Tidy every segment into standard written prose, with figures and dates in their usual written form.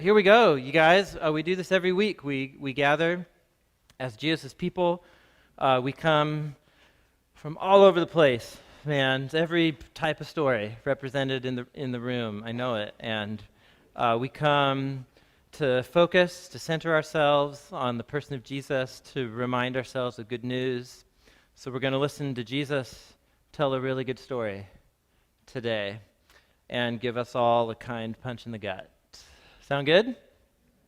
here we go, you guys. We do this every week. We gather as Jesus' people. We come from all over the place, man. Every type of story represented in the room. I know it. And we come to focus, to center ourselves on the person of Jesus, to remind ourselves of good news. So we're going to listen to Jesus tell a really good story today and give us all a kind punch in the gut. Sound good?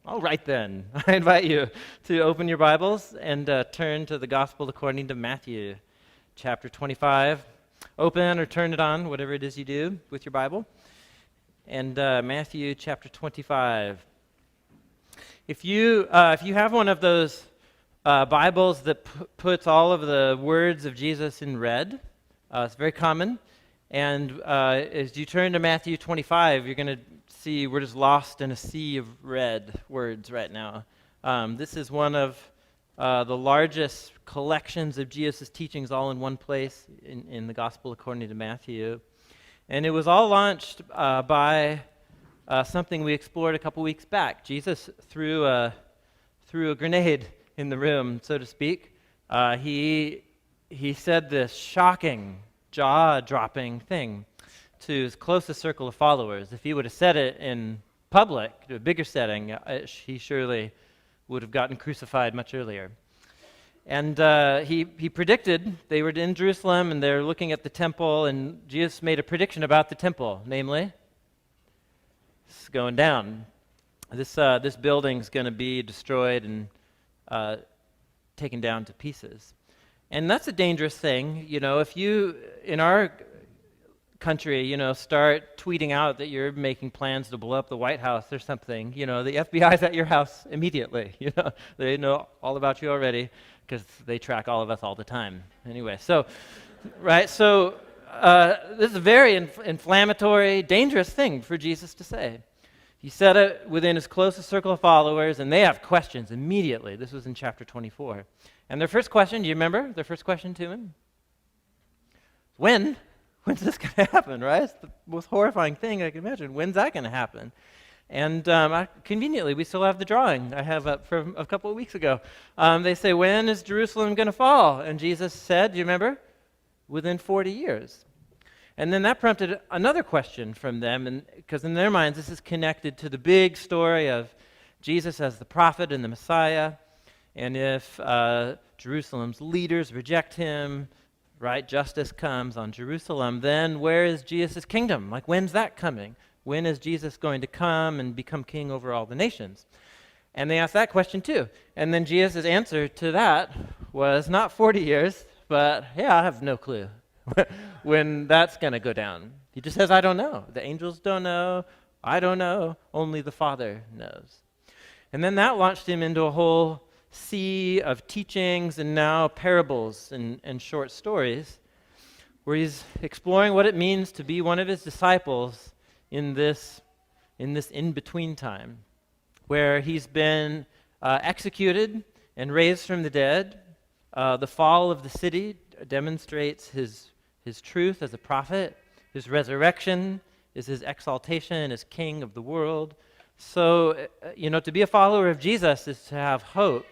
All right then. I invite you to open your Bibles and turn to the Gospel according to Matthew, chapter 25. Open or turn it on, whatever it is you do with your Bible. And Matthew chapter 25. If you have one of those Bibles that puts all of the words of Jesus in red, it's very common. And as you turn to Matthew 25, you're going to see we're just lost in a sea of red words right now. This is one of the largest collections of Jesus' teachings all in one place in the Gospel according to Matthew. And it was all launched by something we explored a couple weeks back. Jesus threw a grenade in the room, so to speak. He said this shocking, jaw-dropping thing to his closest circle of followers. If he would have said it in public, to a bigger setting, he surely would have gotten crucified much earlier. And he predicted, they were in Jerusalem and they're looking at the temple, and Jesus made a prediction about the temple, namely, it's going down. This building's going to be destroyed and taken down to pieces. And that's a dangerous thing. You know, if you, in our country, start tweeting out that you're making plans to blow up the White House or something, the FBI's at your house immediately. They know all about you already because they track all of us all the time. Anyway, so this is a very inflammatory, dangerous thing for Jesus to say. He said it within his closest circle of followers, and they have questions immediately. This was in chapter 24. And their first question, do you remember their first question to him? When's this going to happen, right? It's the most horrifying thing I can imagine. When's that going to happen? And conveniently, we still have the drawing I have up from a couple of weeks ago. They say, when is Jerusalem going to fall? And Jesus said, do you remember? Within 40 years. And then that prompted another question from them, because in their minds, this is connected to the big story of Jesus as the prophet and the Messiah. And if Jerusalem's leaders reject him, right, justice comes on Jerusalem, then where is Jesus' kingdom? Like, when's that coming? When is Jesus going to come and become king over all the nations? And they asked that question too. And then Jesus' answer to that was not 40 years, but yeah, I have no clue when that's going to go down. He just says, I don't know. The angels don't know. I don't know. Only the Father knows. And then that launched him into a whole sea of teachings and now parables and short stories where he's exploring what it means to be one of his disciples in this in-between time where he's been executed and raised from the dead. The fall of the city demonstrates his truth as a prophet. His resurrection is his exaltation as king of the world. So, to be a follower of Jesus is to have hope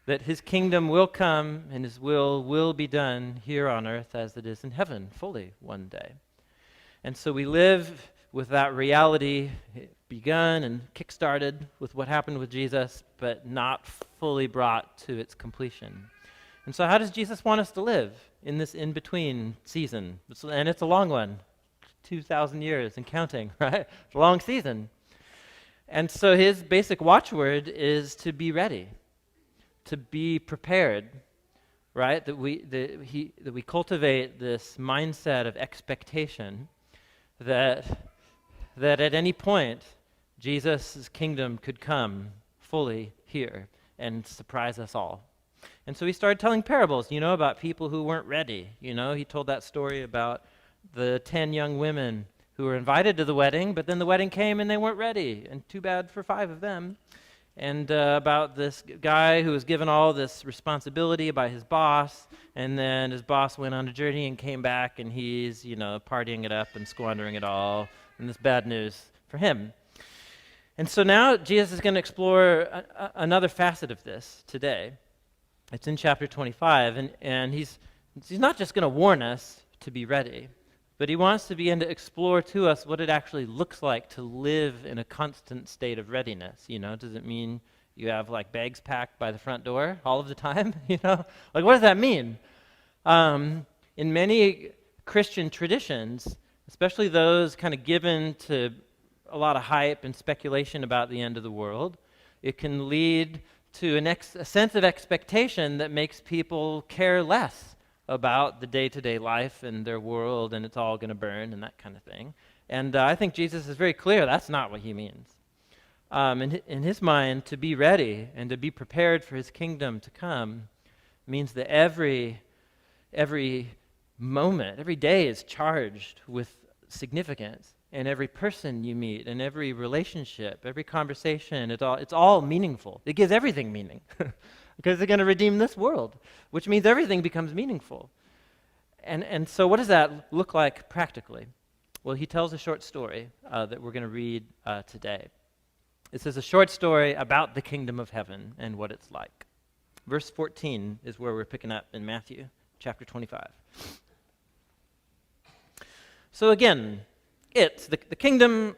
that his kingdom will come and his will be done here on earth as it is in heaven fully one day. And so we live with that reality begun and kick-started with what happened with Jesus, but not fully brought to its completion. And so how does Jesus want us to live in this in-between season? And it's a long one, 2,000 years and counting, right? It's a long season. And so his basic watchword is to be ready, to be prepared, right? That we cultivate this mindset of expectation that at any point Jesus' kingdom could come fully here and surprise us all. And so he started telling parables, about people who weren't ready. He told that story about the 10 young women who were invited to the wedding, but then the wedding came and they weren't ready, and too bad for 5 of them. And about this guy who was given all this responsibility by his boss, and then his boss went on a journey and came back, and he's, partying it up and squandering it all, and this bad news for him. And so now Jesus is going to explore another facet of this today. It's in chapter 25, and he's not just going to warn us to be ready, but he wants to begin to explore to us what it actually looks like to live in a constant state of readiness. Does it mean you have like bags packed by the front door all of the time? Like what does that mean? In many Christian traditions, especially those kind of given to a lot of hype and speculation about the end of the world, it can lead to a sense of expectation that makes people care less about the day-to-day life and their world, and it's all going to burn and that kind of thing. And I think Jesus is very clear that's not what he means. In his mind, to be ready and to be prepared for his kingdom to come means that every moment, every day is charged with significance, and every person you meet and every relationship, every conversation, it's all meaningful. It gives everything meaning. Because they're going to redeem this world, which means everything becomes meaningful. And so what does that look like practically? Well, he tells a short story that we're going to read today. This is a short story about the kingdom of heaven and what it's like. Verse 14 is where we're picking up in Matthew chapter 25. So again, the kingdom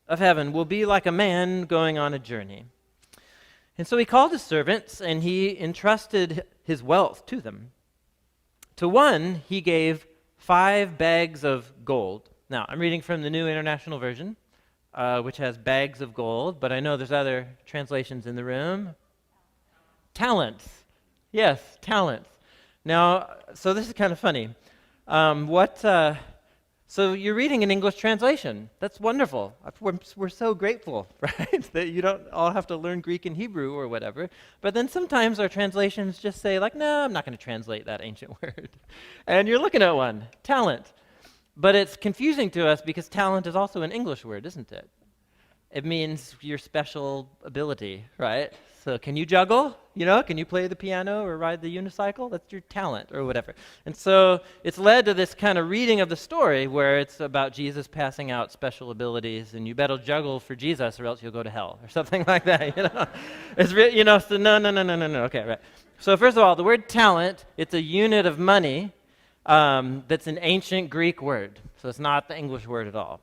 of heaven will be like a man going on a journey. And so he called his servants, and he entrusted his wealth to them. To one, he gave 5 bags of gold. Now, I'm reading from the New International Version, which has bags of gold, but I know there's other translations in the room. Talents. Yes, talents. Now, so this is kind of funny. So you're reading an English translation. That's wonderful. We're so grateful, right? That you don't all have to learn Greek and Hebrew or whatever. But then sometimes our translations just say like, no, I'm not going to translate that ancient word. And you're looking at one, talent. But it's confusing to us because talent is also an English word, isn't it? It means your special ability, right? So can you juggle? Can you play the piano or ride the unicycle? That's your talent or whatever. And so it's led to this kind of reading of the story where it's about Jesus passing out special abilities, and you better juggle for Jesus or else you'll go to hell or something like that. It's so no. Okay, right. So first of all, the word talent, it's a unit of money that's an ancient Greek word. So it's not the English word at all.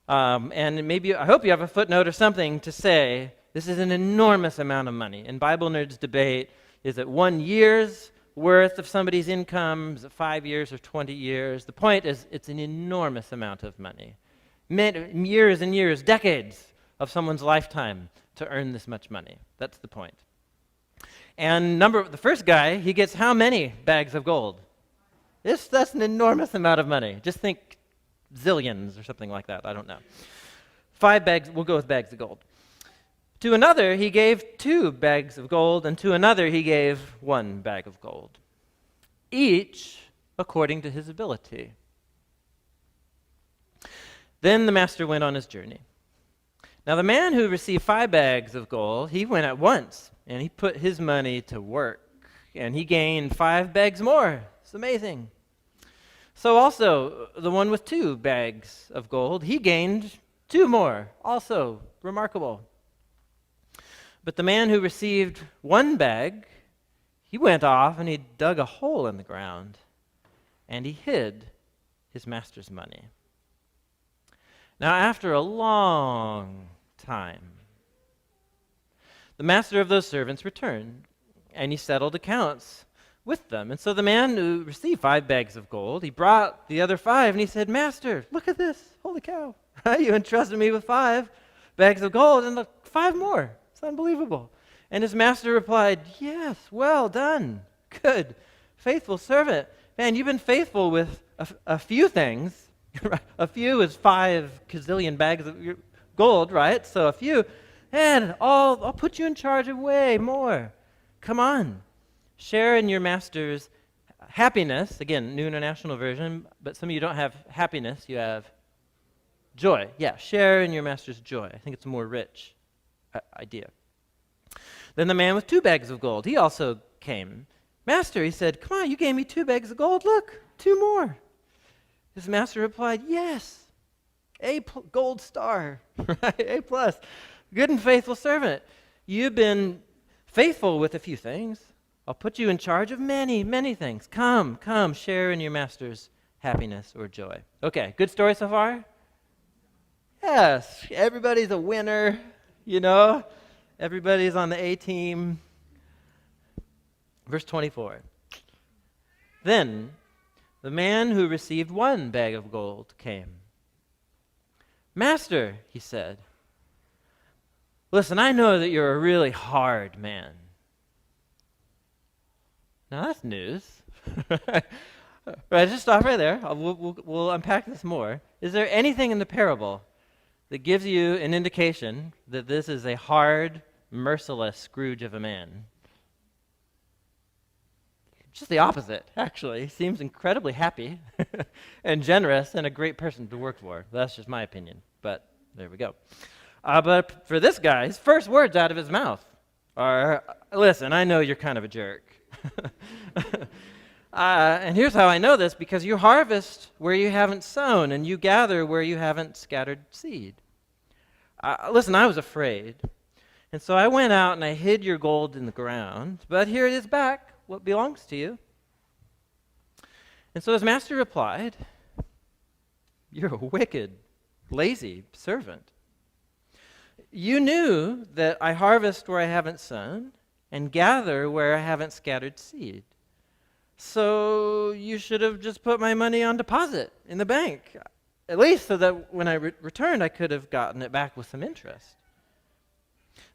And I hope you have a footnote or something to say this is an enormous amount of money. And Bible nerds debate, is it 1 year's worth of somebody's income? Is it 5 years or 20 years? The point is it's an enormous amount of money. Years and years, decades of someone's lifetime to earn this much money. That's the point. And the first guy, he gets how many bags of gold? That's an enormous amount of money. Just think zillions or something like that. I don't know. 5 bags, we'll go with bags of gold. To another, he gave 2 bags of gold, and to another, he gave 1 bag of gold, each according to his ability. Then the master went on his journey. Now, the man who received 5 bags of gold, he went at once, and he put his money to work, and he gained 5 bags more. It's amazing. So also, the one with 2 bags of gold, he gained 2 more. Also remarkable. But the man who received 1 bag, he went off and he dug a hole in the ground, and he hid his master's money. Now, after a long time, the master of those servants returned, and he settled accounts with them. And so the man who received 5 bags of gold, he brought the other 5, and he said, "Master, look at this. Holy cow. You entrusted me with 5 bags of gold, and look, 5 more. It's unbelievable." And his master replied, "Yes, well done. Good, faithful servant. Man, you've been faithful with a few things." A few is 5 gazillion bags of gold, right? So a few. And I'll put you in charge of way more. Come on. Share in your master's happiness. Again, New International Version, but some of you don't have happiness, you have joy. Yeah, share in your master's joy. I think it's a more rich idea. Then the man with 2 bags of gold, he also came. "Master," he said, "come on, you gave me 2 bags of gold. Look, 2 more." His master replied, "Yes, gold star, right? A+. Good and faithful servant. You've been faithful with a few things. I'll put you in charge of many, many things. Come, share in your master's happiness or joy. Okay, good story so far? Yes, everybody's a winner, Everybody's on the A team. Verse 24. Then the man who received 1 bag of gold came. Master, he said, listen, I know that you're a really hard man. Now that's news. Right, just stop right there. We'll unpack this more. Is there anything in the parable that gives you an indication that this is a hard, merciless Scrooge of a man? Just the opposite, actually. He seems incredibly happy and generous and a great person to work for. That's just my opinion, but there we go. But for this guy, his first words out of his mouth are, listen, I know you're kind of a jerk. And here's how I know this, because you harvest where you haven't sown, and you gather where you haven't scattered seed. Listen, I was afraid, and so I went out and I hid your gold in the ground, but here it is back, what belongs to you. And so his master replied, you're a wicked, lazy servant. You knew that I harvest where I haven't sown and gather where I haven't scattered seed. So you should have just put my money on deposit in the bank, at least so that when I returned, I could have gotten it back with some interest.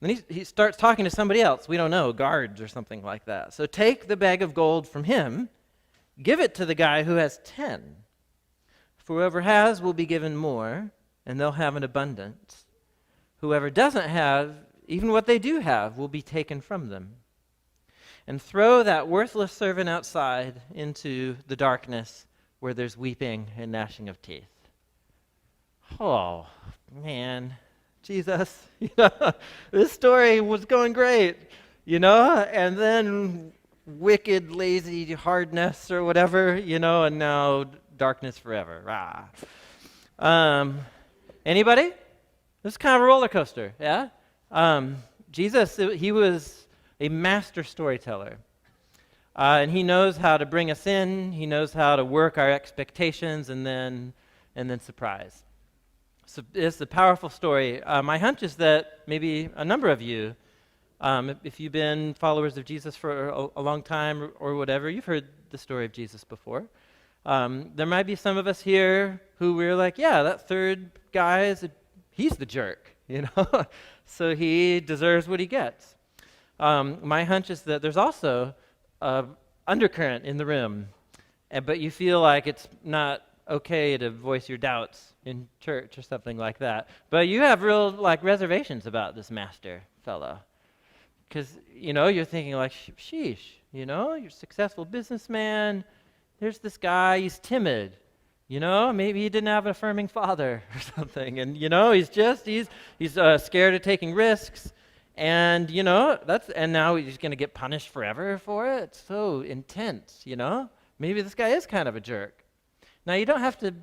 Then he starts talking to somebody else. We don't know, guards or something like that. So take the bag of gold from him, give it to the guy who has 10. For whoever has will be given more, and they'll have an abundance. Whoever doesn't have, even what they do have, will be taken from them. And throw that worthless servant outside into the darkness where there's weeping and gnashing of teeth. Oh, man. Jesus, this story was going great, and then wicked, lazy hardness or whatever, and now darkness forever. Anybody? This is kind of a roller coaster, yeah? Jesus, he was a master storyteller. And he knows how to bring us in. He knows how to work our expectations and then surprise. So it's a powerful story. My hunch is that maybe a number of you, if you've been followers of Jesus for a long time or whatever, you've heard the story of Jesus before. There might be some of us here who we're like, yeah, that third guy, he's the jerk, so he deserves what he gets. My hunch is that there's also undercurrent in the room, but you feel like it's not okay to voice your doubts in church or something like that. But you have real reservations about this master fellow. Because, you're thinking sheesh, you're a successful businessman. There's this guy, he's timid. Maybe he didn't have an affirming father or something. And, he's scared of taking risks. And, and now he's going to get punished forever for it. It's so intense, Maybe this guy is kind of a jerk. Now, you don't have to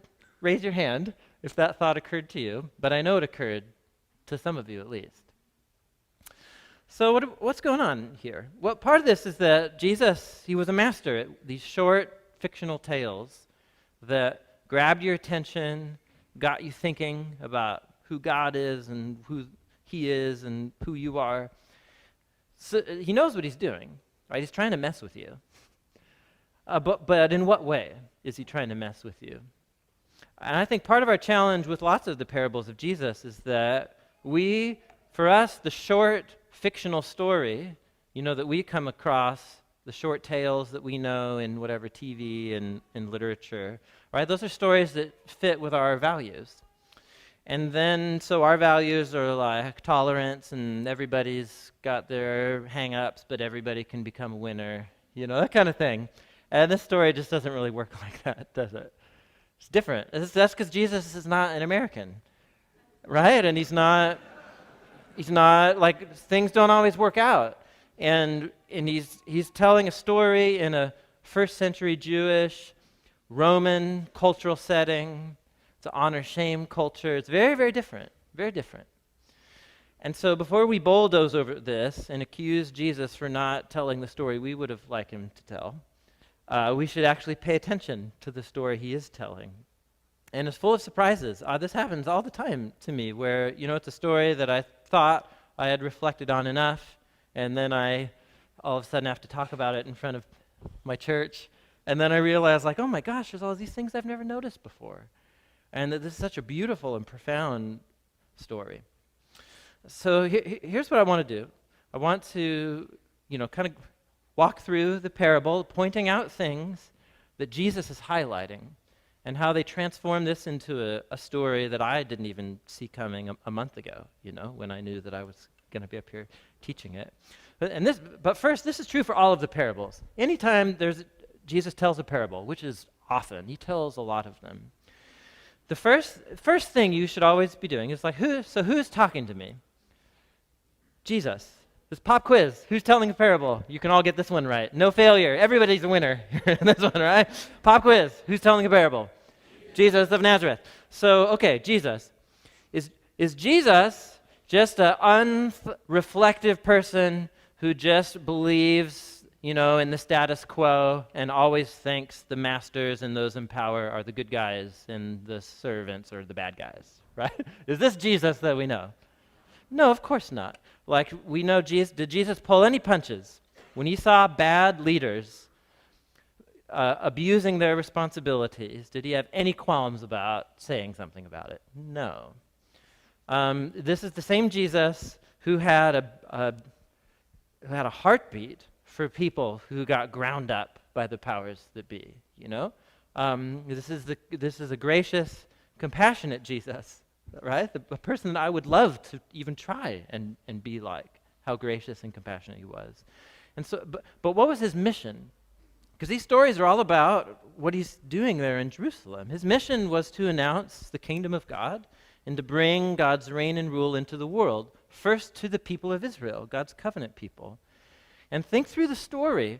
raise your hand if that thought occurred to you, but I know it occurred to some of you at least. So what's going on here? Well, part of this is that Jesus, he was a master at these short fictional tales that grabbed your attention, got you thinking about who God is and who he is and who you are. So he knows what he's doing, right? He's trying to mess with you. But in what way is he trying to mess with you? And I think part of our challenge with lots of the parables of Jesus is that for us, the short fictional story, that we come across, the short tales that we know in whatever TV and literature, right? Those are stories that fit with our values. And then, so our values are like tolerance, and everybody's got their hang-ups, but everybody can become a winner, that kind of thing. And this story just doesn't really work like that, does it? It's different. That's because Jesus is not an American, right? And he's not things don't always work out. And he's telling a story in a first century Jewish, Roman cultural setting. It's an honor-shame culture. It's very, very different, very different. And so before we bulldoze over this and accuse Jesus for not telling the story we would have liked him to tell, we should actually pay attention to the story he is telling. And it's full of surprises. This happens all the time to me where, it's a story that I thought I had reflected on enough, and then I all of a sudden have to talk about it in front of my church, and then I realize, oh my gosh, there's all these things I've never noticed before. And that this is such a beautiful and profound story. So here's what I want to do. I want to, kind of walk through the parable, pointing out things that Jesus is highlighting and how they transform this into a story that I didn't even see coming a month ago, when I knew that I was going to be up here teaching it. But first, this is true for all of the parables. Anytime Jesus tells a parable, which is often, he tells a lot of them. The first thing you should always be doing is who's talking to me? Jesus. This pop quiz. Who's telling a parable? You can all get this one right. No failure. Everybody's a winner in this one, right? Pop quiz. Who's telling a parable? Jesus of Nazareth. So, okay, Jesus. Is Jesus just an unreflective person who just believes, in the status quo and always thinks the masters and those in power are the good guys and the servants are the bad guys, right? Is this Jesus that we know? No, of course not. We know did Jesus pull any punches? When he saw bad leaders abusing their responsibilities, did he have any qualms about saying something about it? No. This is the same Jesus who had a heartbeat for people who got ground up by the powers that be. This is a gracious, compassionate Jesus. Right? A person that I would love to even try and be like, how gracious and compassionate he was. And so, but what was his mission? Because these stories are all about what he's doing there in Jerusalem. His mission was to announce the kingdom of God and to bring God's reign and rule into the world, first to the people of Israel, God's covenant people. And think through the story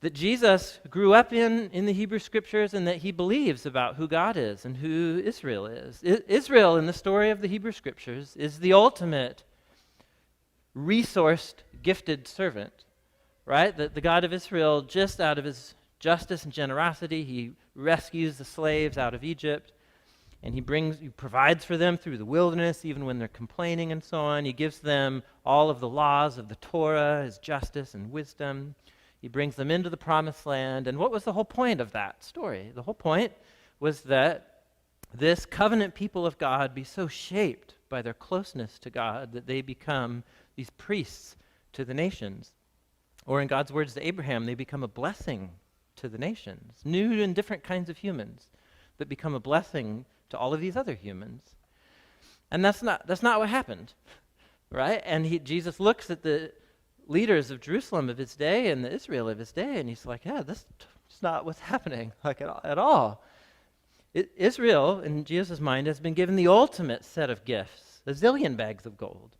that Jesus grew up in the Hebrew Scriptures and that he believes about who God is and who Israel is. Israel, in the story of the Hebrew Scriptures, is the ultimate resourced, gifted servant, right? The God of Israel, just out of his justice and generosity, he rescues the slaves out of Egypt, and he provides for them through the wilderness, even when they're complaining and so on. He gives them all of the laws of the Torah, his justice and wisdom. He brings them into the promised land. And what was the whole point of that story? The whole point was that this covenant people of God be so shaped by their closeness to God that they become these priests to the nations. Or in God's words to Abraham, they become a blessing to the nations. New and different kinds of humans that become a blessing to all of these other humans. And that's not what happened, right? And Jesus looks at the leaders of Jerusalem of his day and the Israel of his day, and he's like, this is not what's happening at all. Israel, in Jesus' mind, has been given the ultimate set of gifts, a zillion bags of gold.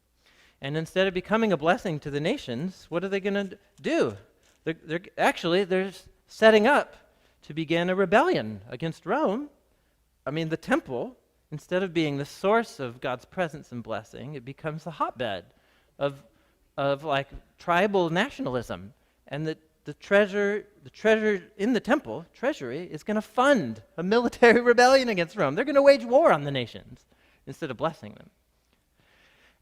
And instead of becoming a blessing to the nations, what are they going to do? They're setting up to begin a rebellion against Rome. The temple, instead of being the source of God's presence and blessing, it becomes the hotbed of tribal nationalism, and the treasure in the temple treasury is going to fund a military rebellion against Rome. They're going to wage war on the nations instead of blessing them.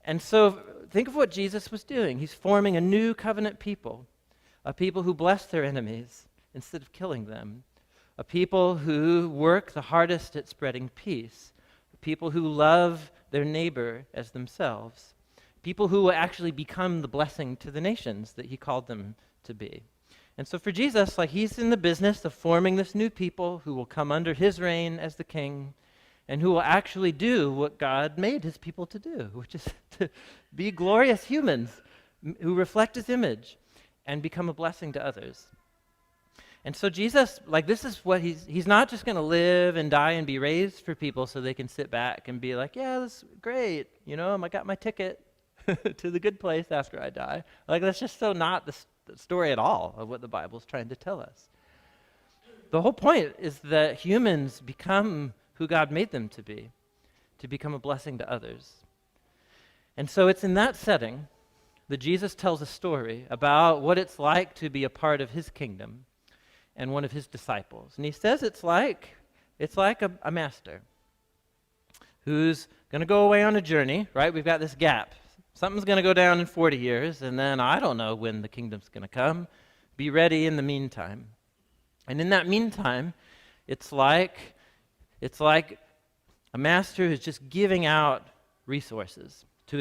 And so think of what Jesus was doing. He's forming a new covenant people, a people who bless their enemies instead of killing them, a people who work the hardest at spreading peace, people who love their neighbor as themselves, people who will actually become the blessing to the nations that he called them to be. And so for Jesus, he's in the business of forming this new people who will come under his reign as the king and who will actually do what God made his people to do, which is to be glorious humans who reflect his image and become a blessing to others. And so Jesus, this is what he's not just going to live and die and be raised for people so they can sit back and be like, yeah, that's great. I got my ticket to the good place after I die. That's just so not the story at all of what the Bible's trying to tell us. The whole point is that humans become who God made them to become a blessing to others. And so it's in that setting that Jesus tells a story about what it's like to be a part of his kingdom and one of his disciples. And he says it's like a master who's going to go away on a journey, right? We've got this gap. Something's going to go down in 40 years, and then I don't know when the kingdom's going to come. Be ready in the meantime. And in that meantime, it's like a master who's just giving out resources to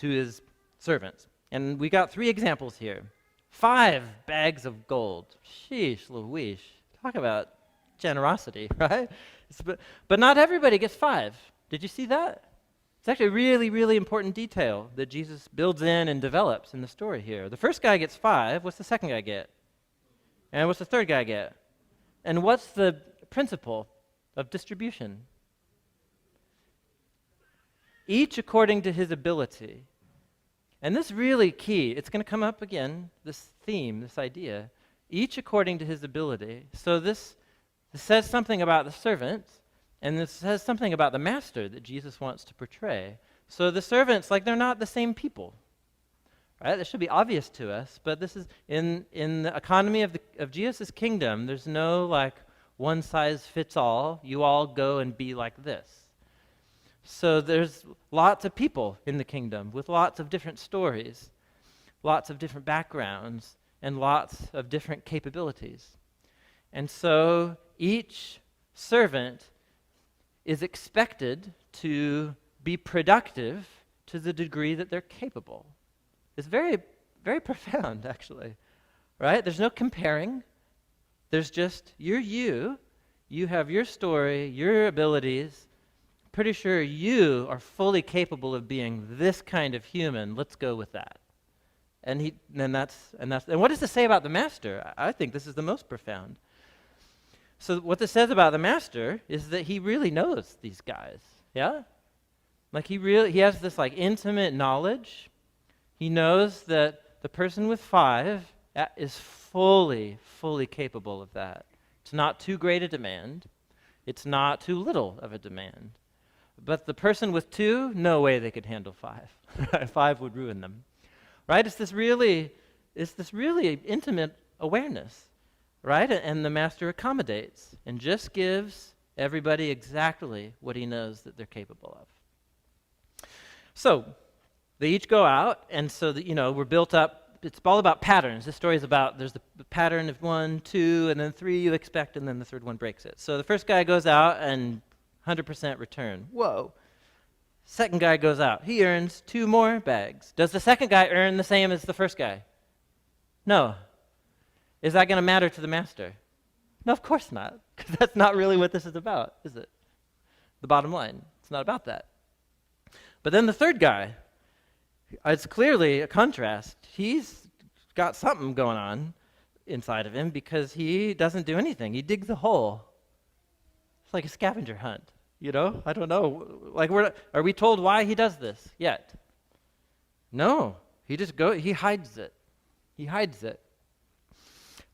his servants. And we got 3 examples here. 5 bags of gold. Sheesh Louise. Talk about generosity, right? But not everybody gets 5. Did you see that? It's actually a really, really important detail that Jesus builds in and develops in the story here. The first guy gets 5. What's the second guy get? And what's the third guy get? And what's the principle of distribution? Each according to his ability. And this is really key. It's going to come up again, this theme, this idea. Each according to his ability. So this says something about the servant, and this says something about the master that Jesus wants to portray. So the servants, they're not the same people. Right? That should be obvious to us, but this is in the economy of Jesus' kingdom, there's no one size fits all. You all go and be like this. So there's lots of people in the kingdom with lots of different stories, lots of different backgrounds, and lots of different capabilities. And so each servant is expected to be productive to the degree that they're capable. It's very, very profound, actually, right? There's no comparing. There's just, you're you. You have your story, your abilities. Pretty sure you are fully capable of being this kind of human. Let's go with that. And what does this say about the master? I think this is the most profound. So what this says about the master is that he really knows these guys. Yeah? He has this intimate knowledge. He knows that the person with 5 is fully capable of that. It's not too great a demand. It's not too little of a demand. But the person with 2, no way they could handle 5. 5 would ruin them. Right? It's this really intimate awareness. Right? And the master accommodates and just gives everybody exactly what he knows that they're capable of. So they each go out, and so that, we're built up. It's all about patterns. This story is about, there's the pattern of 1, 2, and then 3 you expect, and then the third one breaks it. So the first guy goes out and 100% return. Whoa. Second guy goes out. He earns 2 more bags. Does the second guy earn the same as the first guy? No. Is that going to matter to the master? No, of course not, because that's not really what this is about, is it? The bottom line, it's not about that. But then the third guy, it's clearly a contrast. He's got something going on inside of him because he doesn't do anything. He digs a hole. It's like a scavenger hunt, I don't know. Are we told why he does this yet? No, he hides it. He hides it.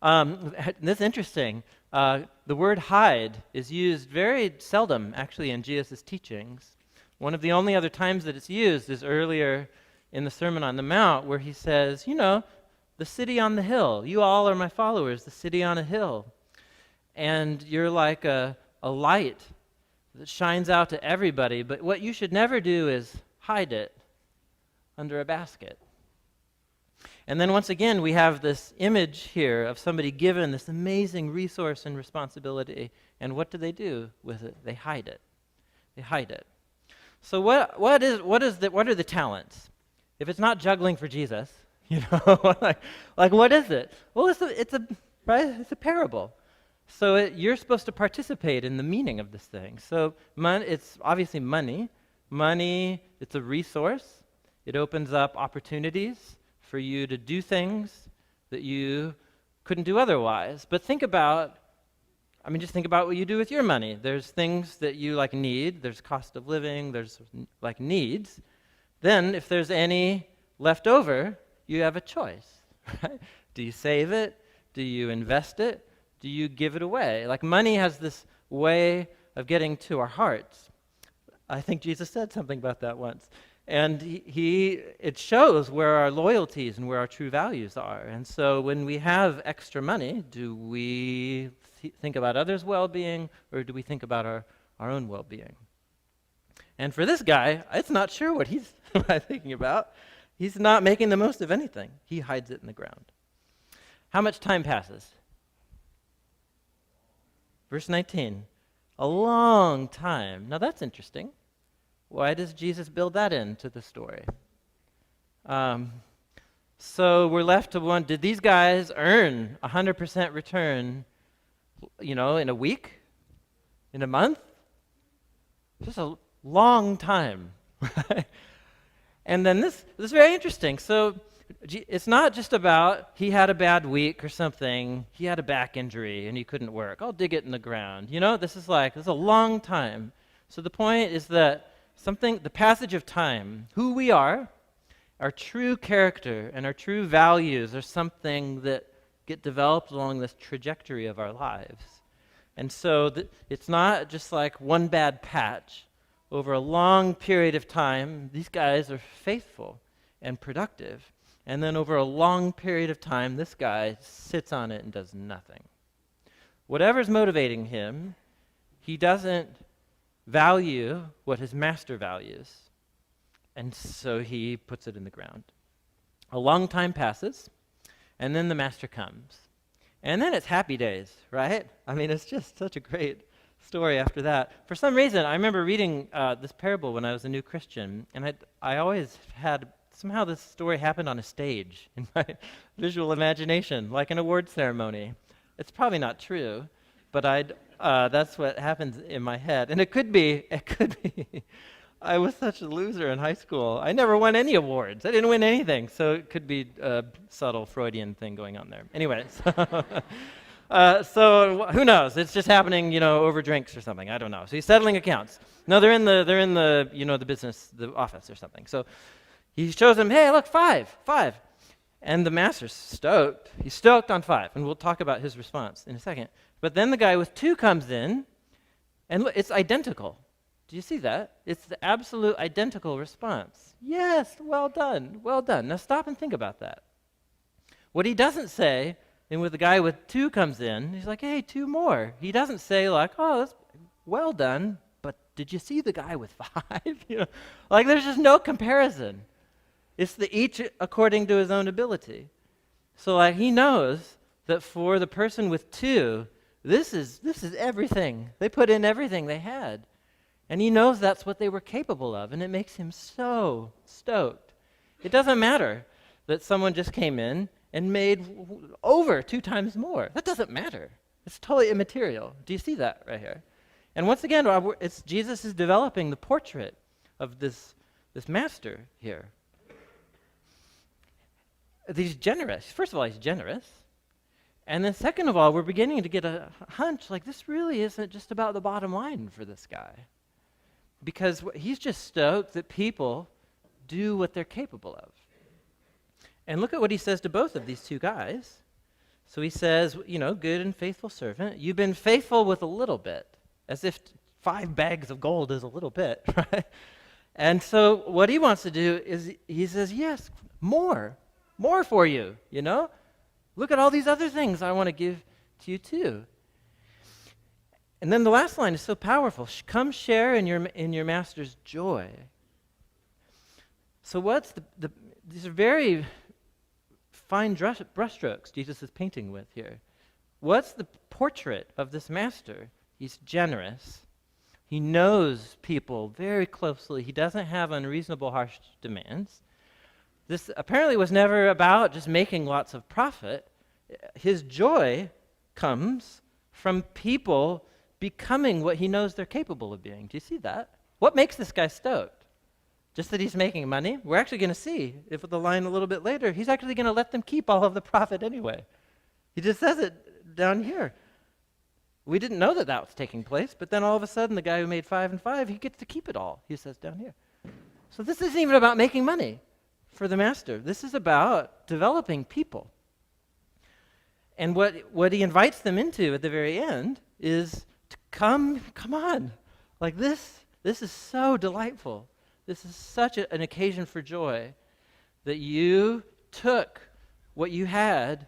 This is interesting. The word hide is used very seldom, actually, in Jesus' teachings. One of the only other times that it's used is earlier in the Sermon on the Mount, where he says, the city on the hill. You all are my followers, the city on a hill. And you're like a light that shines out to everybody, but what you should never do is hide it under a basket. And then once again, we have this image here of somebody given this amazing resource and responsibility, and what do with it? They hide it. They hide it. So what are the talents? If it's not juggling for Jesus, what is it? Well, it's a parable. So you're supposed to participate in the meaning of this thing. So it's obviously money. Money, it's a resource. It opens up opportunities for you to do things that you couldn't do otherwise. But think about what you do with your money. There's things that you need. There's cost of living. There's needs. Then if there's any left over, you have a choice. Right? Do you save it? Do you invest it? Do you give it away? Money has this way of getting to our hearts. I think Jesus said something about that once. And it shows where our loyalties and where our true values are. And so when we have extra money, do we think about others' well-being, or do we think about our own well-being? And for this guy, it's not sure what he's thinking about. He's not making the most of anything. He hides it in the ground. How much time passes? Verse 19, a long time. Now that's interesting. Why does Jesus build that into the story? So we're left to one, did these guys earn 100% return, in a week? In a month? Just a long time, right? And then this is very interesting. So it's not just about he had a bad week or something, he had a back injury and he couldn't work. I'll dig it in the ground. This is a long time. So the point is that the passage of time, who we are, our true character and our true values are something that get developed along this trajectory of our lives. And so it's not just like one bad patch. Over a long period of time, these guys are faithful and productive. And then over a long period of time, this guy sits on it and does nothing. Whatever's motivating him, he doesn't value what his master values. And so he puts it in the ground. A long time passes, and then the master comes. And then it's happy days, right? It's just such a great story after that. For some reason, I remember reading this parable when I was a new Christian, and I always had, somehow this story happened on a stage in my visual imagination, like an award ceremony. It's probably not true, but that's what happens in my head. And it could be, I was such a loser in high school. I never won any awards. I didn't win anything, so it could be a subtle Freudian thing going on there. Anyway, so who knows? It's just happening, over drinks or something. I don't know. So he's settling accounts. No, they're in the the business, the office or something. So he shows them, hey, look, five. And the master's stoked. He's stoked on 5, and we'll talk about his response in a second. But then the guy with 2 comes in, and look, it's identical. Do you see that? It's the absolute identical response. Yes, well done, well done. Now stop and think about that. What he doesn't say, and when the guy with 2 comes in, he's like, hey, 2 more. He doesn't say like, oh, that's well done, but did you see the guy with 5? There's just no comparison. It's each according to his own ability. So he knows that for the person with 2, this is everything. They put in everything they had. And he knows that's what they were capable of, and it makes him so stoked. It doesn't matter that someone just came in and made over 2 times more. That doesn't matter. It's totally immaterial. Do you see that right here? And once again, Jesus is developing the portrait of this master here. He's generous. First of all, he's generous. And then second of all, we're beginning to get a hunch this really isn't just about the bottom line for this guy. Because he's just stoked that people do what they're capable of. And look at what he says to both of these 2 guys. So he says, good and faithful servant, you've been faithful with a little bit, as if 5 bags of gold is a little bit, right? And so what he wants to do is he says, yes, more for you, Look at all these other things I want to give to you too. And then the last line is so powerful. Come share in your master's joy. So what's these are very fine brushstrokes Jesus is painting with here. What's the portrait of this master? He's generous. He knows people very closely. He doesn't have unreasonable, harsh demands. This apparently was never about just making lots of profit. His joy comes from people becoming what he knows they're capable of being. Do you see that? What makes this guy stoked? Just that he's making money? We're actually going to see, if with the line a little bit later, he's actually going to let them keep all of the profit anyway. He just says it down here. We didn't know that was taking place, but then all of a sudden the guy who made 5 and 5, he gets to keep it all, he says down here. So this isn't even about making money for the master. This is about developing people. And what he invites them into at the very end is to come on. This is so delightful. This is such an occasion for joy that you took what you had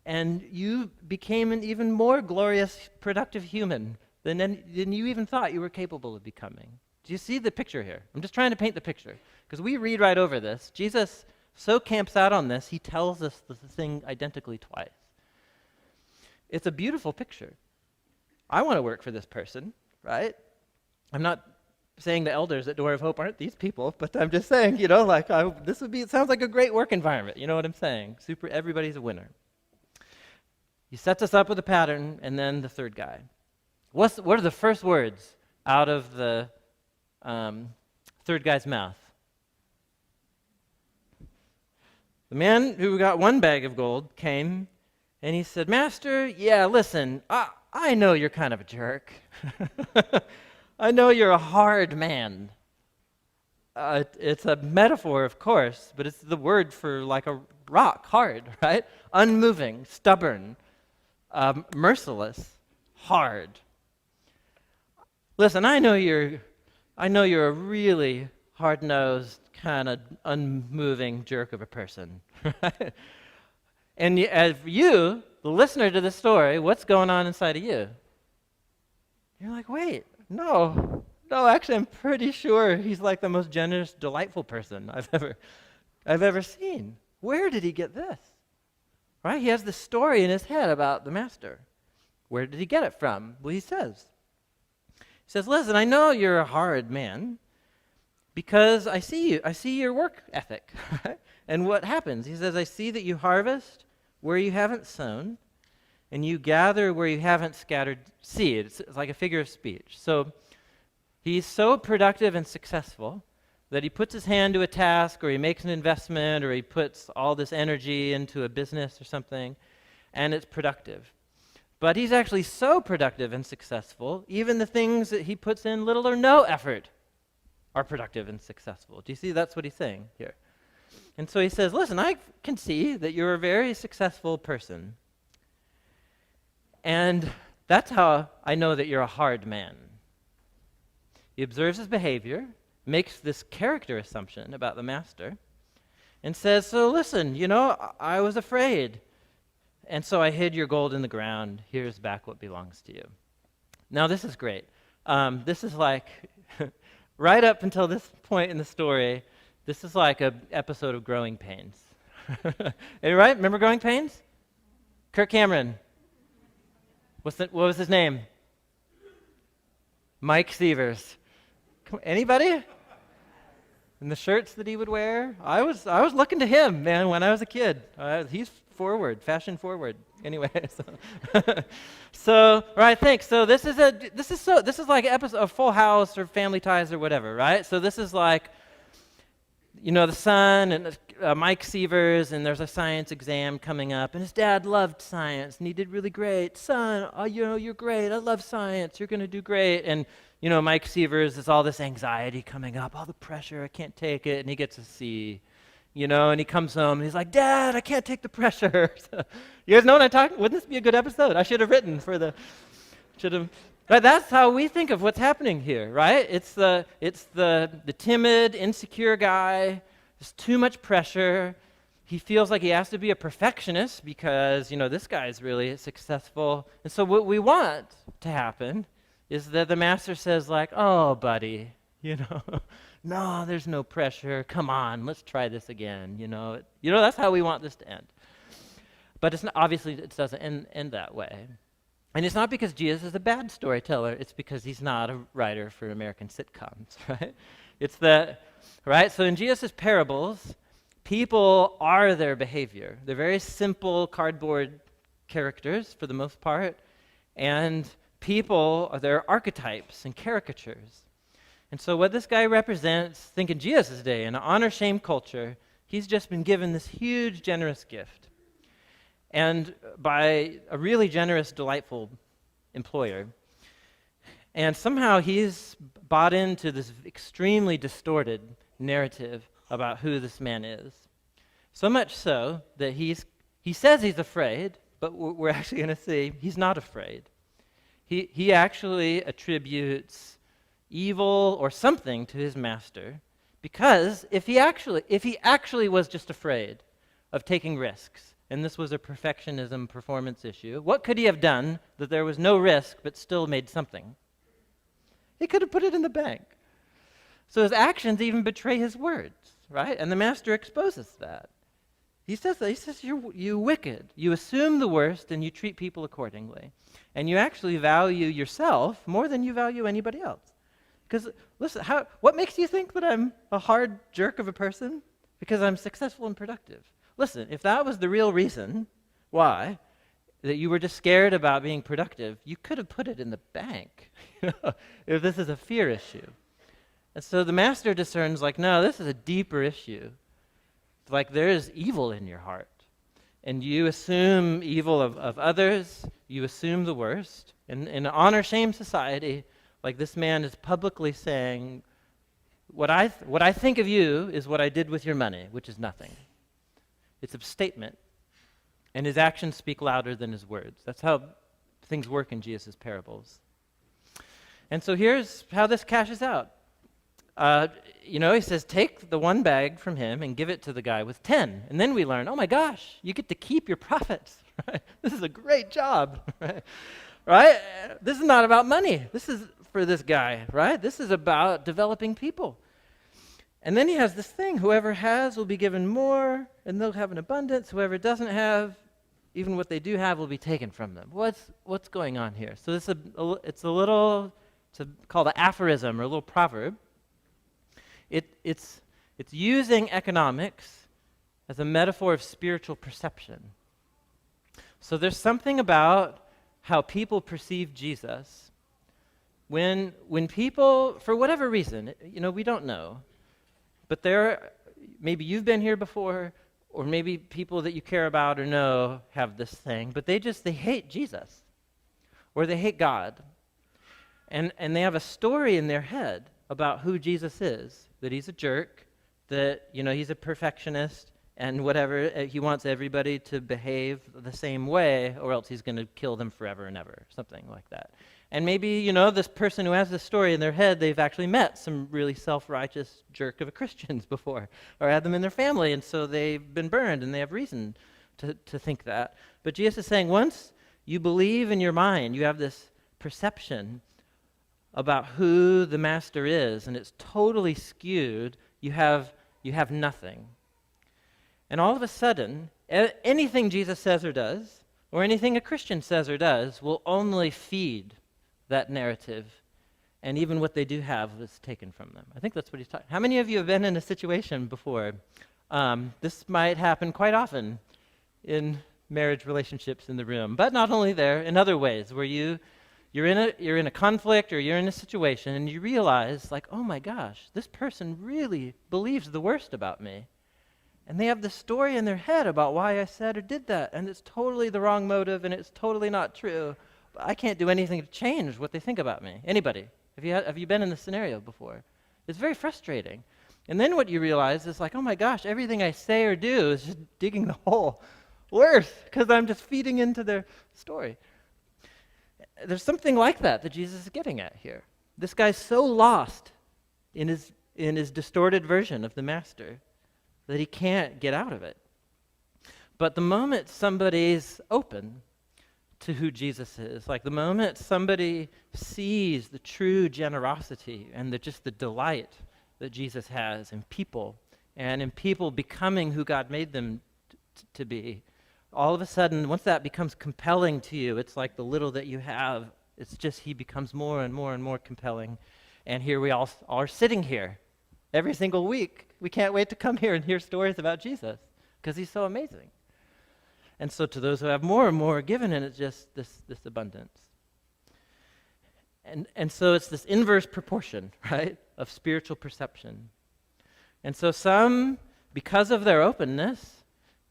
and you became an even more glorious, productive human than you even thought you were capable of becoming. Do you see the picture here? I'm just trying to paint the picture because we read right over this. Jesus so camps out on this, he tells us the thing identically twice. It's a beautiful picture. I want to work for this person, right? I'm not saying the elders at Door of Hope aren't these people, but I'm just saying, it sounds like a great work environment. You know what I'm saying? Everybody's a winner. He sets us up with a pattern, and then the third guy. What are the first words out of the third guy's mouth? The man who got one bag of gold came, and he said, Master, yeah, listen, I know you're kind of a jerk. I know you're a hard man. It's a metaphor, of course, but it's the word for like a rock, hard, right? Unmoving, stubborn, merciless, hard. Listen, I know you're a really hard-nosed, kind of unmoving jerk of a person. Right? And as you, the listener to this story, what's going on inside of you? You're like, wait. No, actually, I'm pretty sure he's like the most generous, delightful person I've ever seen. Where did he get this? Right? He has this story in his head about the master. Where did he get it from? Well, he says, listen, I know you're a hard man because I see your work ethic. Right? And what happens? He says, I see that you harvest where you haven't sown, and you gather where you haven't scattered seed. It's like a figure of speech. So he's so productive and successful that he puts his hand to a task, or he makes an investment, or he puts all this energy into a business or something, and it's productive. But he's actually so productive and successful, even the things that he puts in little or no effort are productive and successful. Do you see that's what he's saying here? And so he says, listen, I can see that you're a very successful person. And that's how I know that you're a hard man. He observes his behavior, makes this character assumption about the master, and says, so listen, I was afraid, and so I hid your gold in the ground. Here's back what belongs to you. Now, this is great. This is like, right up until this point in the story, this is like an episode of Growing Pains. Right? Remember Growing Pains? Kirk Cameron. What was his name? Mike Sievers. Anybody? And the shirts that he would wear? I was looking to him, man, when I was a kid. He's forward, fashion forward. Anyway, so right, thanks. So this is like an episode of Full House or Family Ties or whatever, right? So this is like, the son and Mike Sievers, and there's a science exam coming up, and his dad loved science, and he did really great. Son, you're great. I love science. You're going to do great. And, Mike Sievers, there's all this anxiety coming up, all the pressure. I can't take it. And he gets a C, and he comes home, and he's like, Dad, I can't take the pressure. You guys know what I'm talking? Wouldn't this be a good episode? I should have written Right, that's how we think of what's happening here, right? It's the timid, insecure guy. There's too much pressure. He feels like he has to be a perfectionist because, this guy's really successful. And so what we want to happen is that the master says like, oh, buddy, no, there's no pressure. Come on, let's try this again. That's how we want this to end. But obviously it doesn't end that way. And it's not because Jesus is a bad storyteller. It's because he's not a writer for American sitcoms, right? It's that, right? So in Jesus' parables, people are their behavior. They're very simple cardboard characters for the most part. And people are their archetypes and caricatures. And so what this guy represents, think in Jesus' day, in an honor-shame culture, he's just been given this huge, generous gift. And by a really generous, delightful employer. And somehow he's bought into this extremely distorted narrative about who this man is. So much so that he says he's afraid, but we're actually going to see he's not afraid. He actually attributes evil or something to his master Because if he actually was just afraid of taking risks, and this was a perfectionism performance issue, what could he have done that there was no risk but still made something? He could have put it in the bank. So his actions even betray his words, right? And the master exposes that. He says that. He says, you wicked. You assume the worst and you treat people accordingly. And you actually value yourself more than you value anybody else. Because, listen, what makes you think that I'm a hard jerk of a person? Because I'm successful and productive. Listen, if that was the real reason why, that you were just scared about being productive, you could have put it in the bank, if this is a fear issue. And so the master discerns, like, no, this is a deeper issue. It's like there is evil in your heart. And you assume evil of others, you assume the worst. In an honor-shame society, like this man is publicly saying, what I think of you is what I did with your money, which is nothing. It's a statement. And his actions speak louder than his words. That's how things work in Jesus' parables. And so here's how this cashes out. He says, take the one bag from him and give it to the guy with 10. And then we learn, oh my gosh, you get to keep your profits. Right? This is a great job. Right? This is not about money. This is for this guy, right? This is about developing people. And then he has this thing, whoever has will be given more, and they'll have an abundance. Whoever doesn't have, even what they do have will be taken from them. What's going on here? So it's called an aphorism or a little proverb. It's using economics as a metaphor of spiritual perception. So there's something about how people perceive Jesus when people, for whatever reason, we don't know, but maybe you've been here before, or maybe people that you care about or know have this thing, but they hate Jesus, or they hate God, and they have a story in their head about who Jesus is, that he's a jerk, that he's a perfectionist, and whatever, he wants everybody to behave the same way, or else he's going to kill them forever and ever, something like that. And maybe, this person who has this story in their head, they've actually met some really self-righteous jerk of a Christians before, or had them in their family, and so they've been burned, and they have reason to think that. But Jesus is saying, once you believe in your mind, you have this perception about who the master is, and it's totally skewed, you have nothing. And all of a sudden, anything Jesus says or does, or anything a Christian says or does, will only feed that narrative, and even what they do have is taken from them. I think that's what he's talking. How many of you have been in a situation before? This might happen quite often in marriage relationships in the room, but not only there, in other ways, where you're in a conflict or you're in a situation and you realize, like, oh my gosh, this person really believes the worst about me. And they have this story in their head about why I said or did that, and it's totally the wrong motive and it's totally not true. But I can't do anything to change what they think about me. Anybody? Have you been in this scenario before? It's very frustrating. And then what you realize is like, oh my gosh, everything I say or do is just digging the hole worse because I'm just feeding into their story. There's something like that Jesus is getting at here. This guy's so lost in his distorted version of the master that he can't get out of it. But the moment somebody's open to who Jesus is, like the moment somebody sees the true generosity and just the delight that Jesus has in people, and in people becoming who God made them to be, all of a sudden, once that becomes compelling to you, it's like the little that you have, it's just he becomes more and more and more compelling. And here we all are sitting here every single week. We can't wait to come here and hear stories about Jesus because he's so amazing. And so to those who have more and more given, and it's just this abundance. And so it's this inverse proportion, right, of spiritual perception. And so some, because of their openness,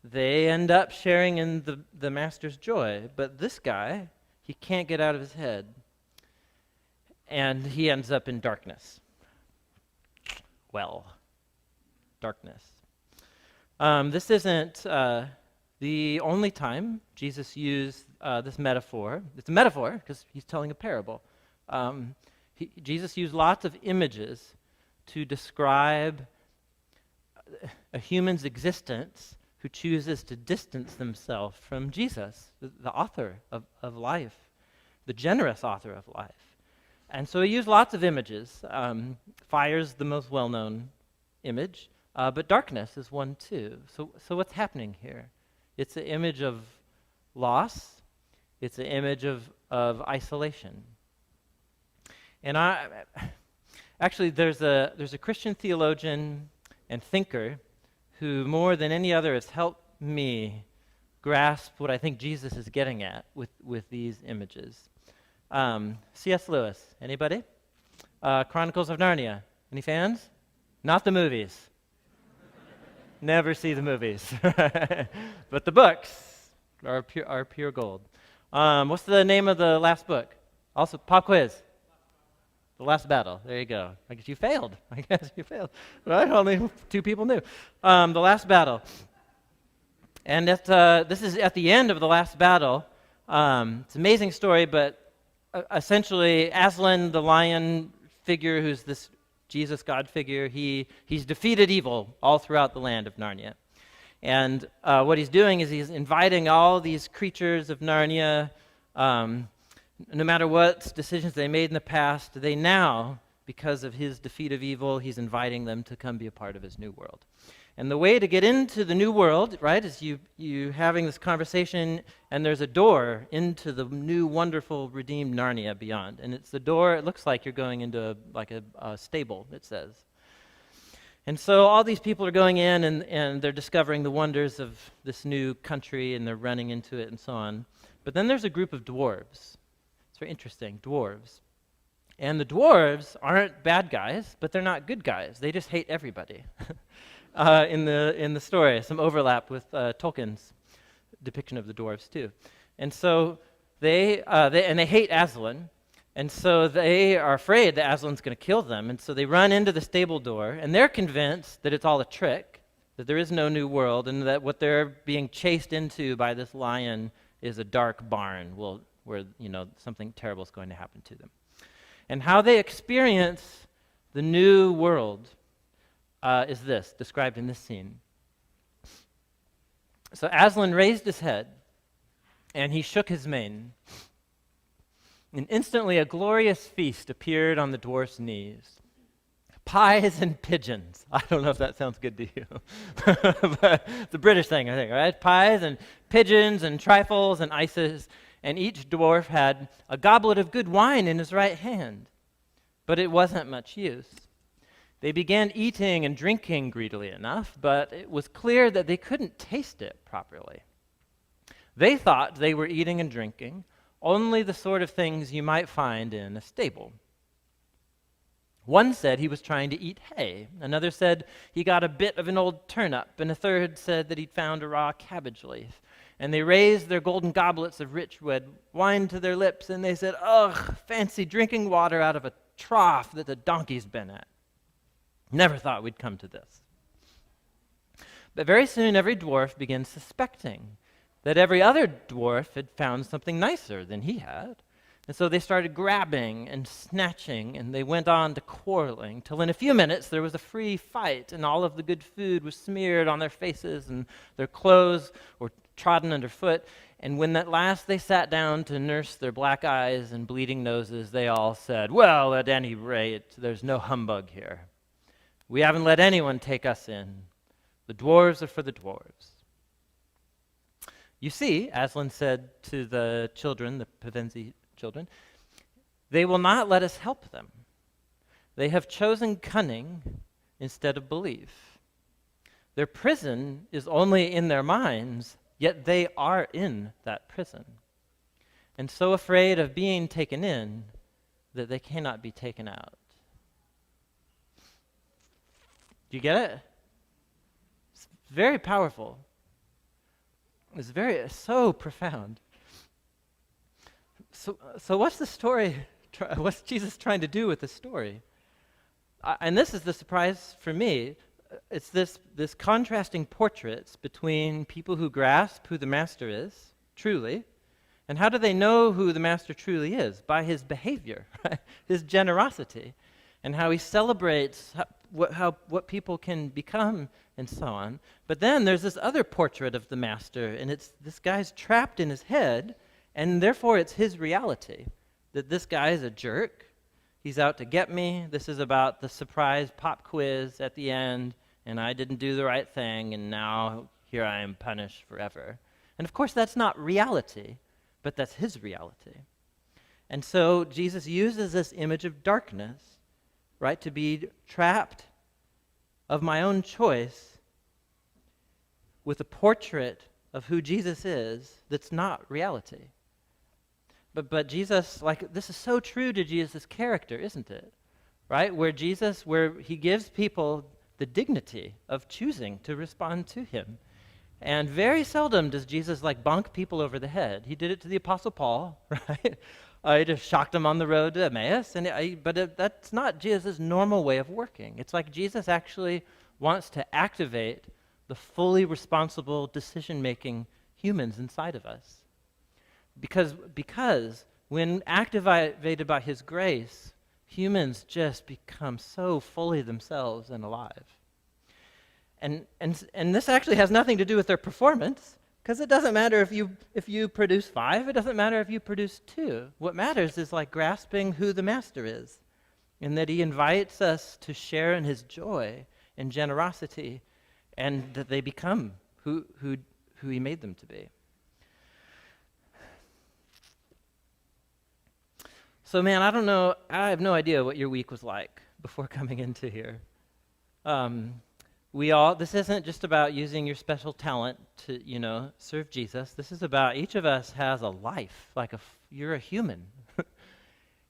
they end up sharing in the master's joy. But this guy, he can't get out of his head. And he ends up in darkness. Well, darkness. This isn't the only time Jesus used this metaphor. It's a metaphor because he's telling a parable. Jesus used lots of images to describe a human's existence who chooses to distance themselves from Jesus, the author of life, the generous author of life. And so he used lots of images. Fire's the most well-known image, but darkness is one too. So what's happening here? It's an image of loss. It's an image of isolation. And actually, there's a Christian theologian and thinker who, more than any other, has helped me grasp what I think Jesus is getting at with these images. C.S. Lewis, anybody? Chronicles of Narnia, any fans? Not the movies. Never see the movies. But the books are pure gold. What's the name of the last book? Also, pop quiz. The Last Battle. There you go. I guess you failed. Right? Only 2 people knew. The Last Battle. And this is at the end of the Last Battle. It's an amazing story, but essentially Aslan, the lion figure, who's this Jesus God figure, he's defeated evil all throughout the land of Narnia. And what he's doing is he's inviting all these creatures of Narnia, no matter what decisions they made in the past, they now, because of his defeat of evil, he's inviting them to come be a part of his new world. And the way to get into the new world, right, is you having this conversation, and there's a door into the new, wonderful, redeemed Narnia beyond. And it's the door, it looks like you're going into a stable, it says. And so all these people are going in, and they're discovering the wonders of this new country, and they're running into it and so on. But then there's a group of dwarves. It's very interesting, dwarves. And the dwarves aren't bad guys, but they're not good guys. They just hate everybody. In the story, some overlap with Tolkien's depiction of the dwarves too. And so they hate Aslan, and so they are afraid that Aslan's going to kill them, and so they run into the stable door, and they're convinced that it's all a trick, that there is no new world, and that what they're being chased into by this lion is a dark barn where something terrible is going to happen to them. And how they experience the new world is this, described in this scene. So Aslan raised his head, and he shook his mane. And instantly a glorious feast appeared on the dwarf's knees. Pies and pigeons. I don't know if that sounds good to you. But it's a British thing, I think, right? Pies and pigeons and trifles and ices. And each dwarf had a goblet of good wine in his right hand. But it wasn't much use. They began eating and drinking greedily enough, but it was clear that they couldn't taste it properly. They thought they were eating and drinking only the sort of things you might find in a stable. One said he was trying to eat hay. Another said he got a bit of an old turnip, and a third said that he'd found a raw cabbage leaf. And they raised their golden goblets of rich red wine to their lips, and they said, "Ugh, fancy drinking water out of a trough that the donkey's been at. Never thought we'd come to this." But very soon every dwarf began suspecting that every other dwarf had found something nicer than he had. And so they started grabbing and snatching, and they went on to quarreling, till in a few minutes there was a free fight, and all of the good food was smeared on their faces, and their clothes were trodden underfoot. And when at last they sat down to nurse their black eyes and bleeding noses, they all said, "Well, at any rate, there's no humbug here. We haven't let anyone take us in. The dwarves are for the dwarves." "You see," Aslan said to the children, the Pevensie children, "they will not let us help them. They have chosen cunning instead of belief. Their prison is only in their minds, yet they are in that prison, and so afraid of being taken in that they cannot be taken out." Do you get it? It's very powerful. It's so profound. So what's the story? What's Jesus trying to do with the story? And this is the surprise for me. It's this contrasting portraits between people who grasp who the master is, truly, and how do they know who the master truly is? By his behavior, right? His generosity. and how he celebrates what people can become and so on. But then there's this other portrait of the master, and it's this guy's trapped in his head, and therefore it's his reality, that this guy is a jerk. He's out to get me. This is about the surprise pop quiz at the end, and I didn't do the right thing, and now here I am punished forever. And of course that's not reality, but that's his reality. And so Jesus uses this image of darkness, right, to be trapped of my own choice with a portrait of who Jesus is that's not reality. But Jesus, like, this is so true to Jesus' character, isn't it? Right? Where he gives people the dignity of choosing to respond to him. And very seldom does Jesus, like, bonk people over the head. He did it to the Apostle Paul, right? He just shocked him on the road to Emmaus. But that's not Jesus' normal way of working. It's like Jesus actually wants to activate the fully responsible decision-making humans inside of us. Because when activated by his grace, humans just become so fully themselves and alive. And this actually has nothing to do with their performance, because it doesn't matter if you produce 5, it doesn't matter if you produce 2. What matters is like grasping who the master is, and that he invites us to share in his joy and generosity, and that they become who he made them to be. So man, I don't know, I have no idea what your week was like before coming into here. This isn't just about using your special talent to, serve Jesus. This is about each of us has a life, you're a human.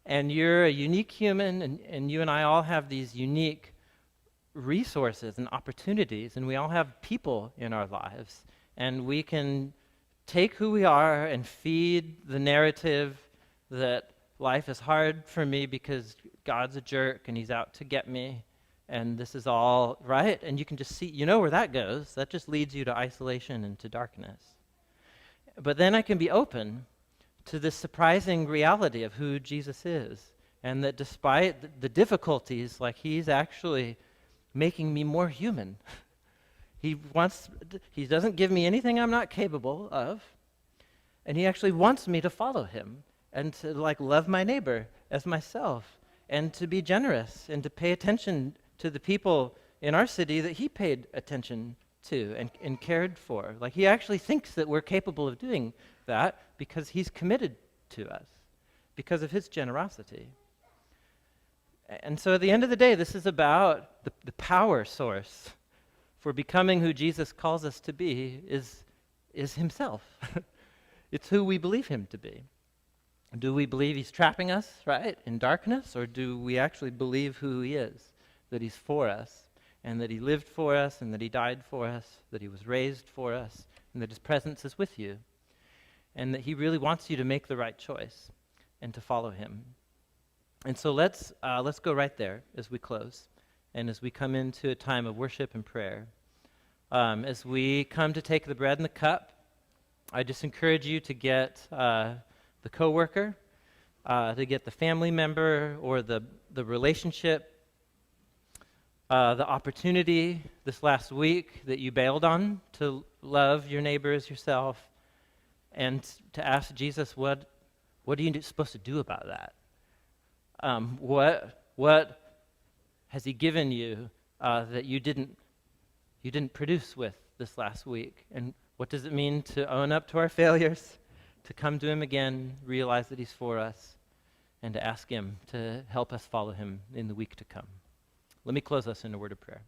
And you're a unique human, and you and I all have these unique resources and opportunities, and we all have people in our lives. And we can take who we are and feed the narrative that life is hard for me because God's a jerk and he's out to get me. And this is all right. And you can just see, where that goes. That just leads you to isolation and to darkness. But then I can be open to this surprising reality of who Jesus is. And that despite the difficulties, he's actually making me more human. He doesn't give me anything I'm not capable of. And he actually wants me to follow him and to love my neighbor as myself, and to be generous and to pay attention to the people in our city that he paid attention to and cared for. He actually thinks that we're capable of doing that because he's committed to us, because of his generosity. And so at the end of the day, this is about the power source for becoming who Jesus calls us to be is himself. It's who we believe him to be. Do we believe he's trapping us, right, in darkness, or do we actually believe who he is, that he's for us, and that he lived for us, and that he died for us, that he was raised for us, and that his presence is with you, and that he really wants you to make the right choice and to follow him? And so let's go right there as we close, and as we come into a time of worship and prayer. As we come to take the bread and the cup, I just encourage you to get the coworker, to get the family member or the relationship, the opportunity this last week that you bailed on to love your neighbor as yourself, and to ask Jesus, what are you supposed to do about that? What has he given you that you didn't produce with this last week? And what does it mean to own up to our failures, to come to him again, realize that he's for us, and to ask him to help us follow him in the week to come? Let me close us in a word of prayer.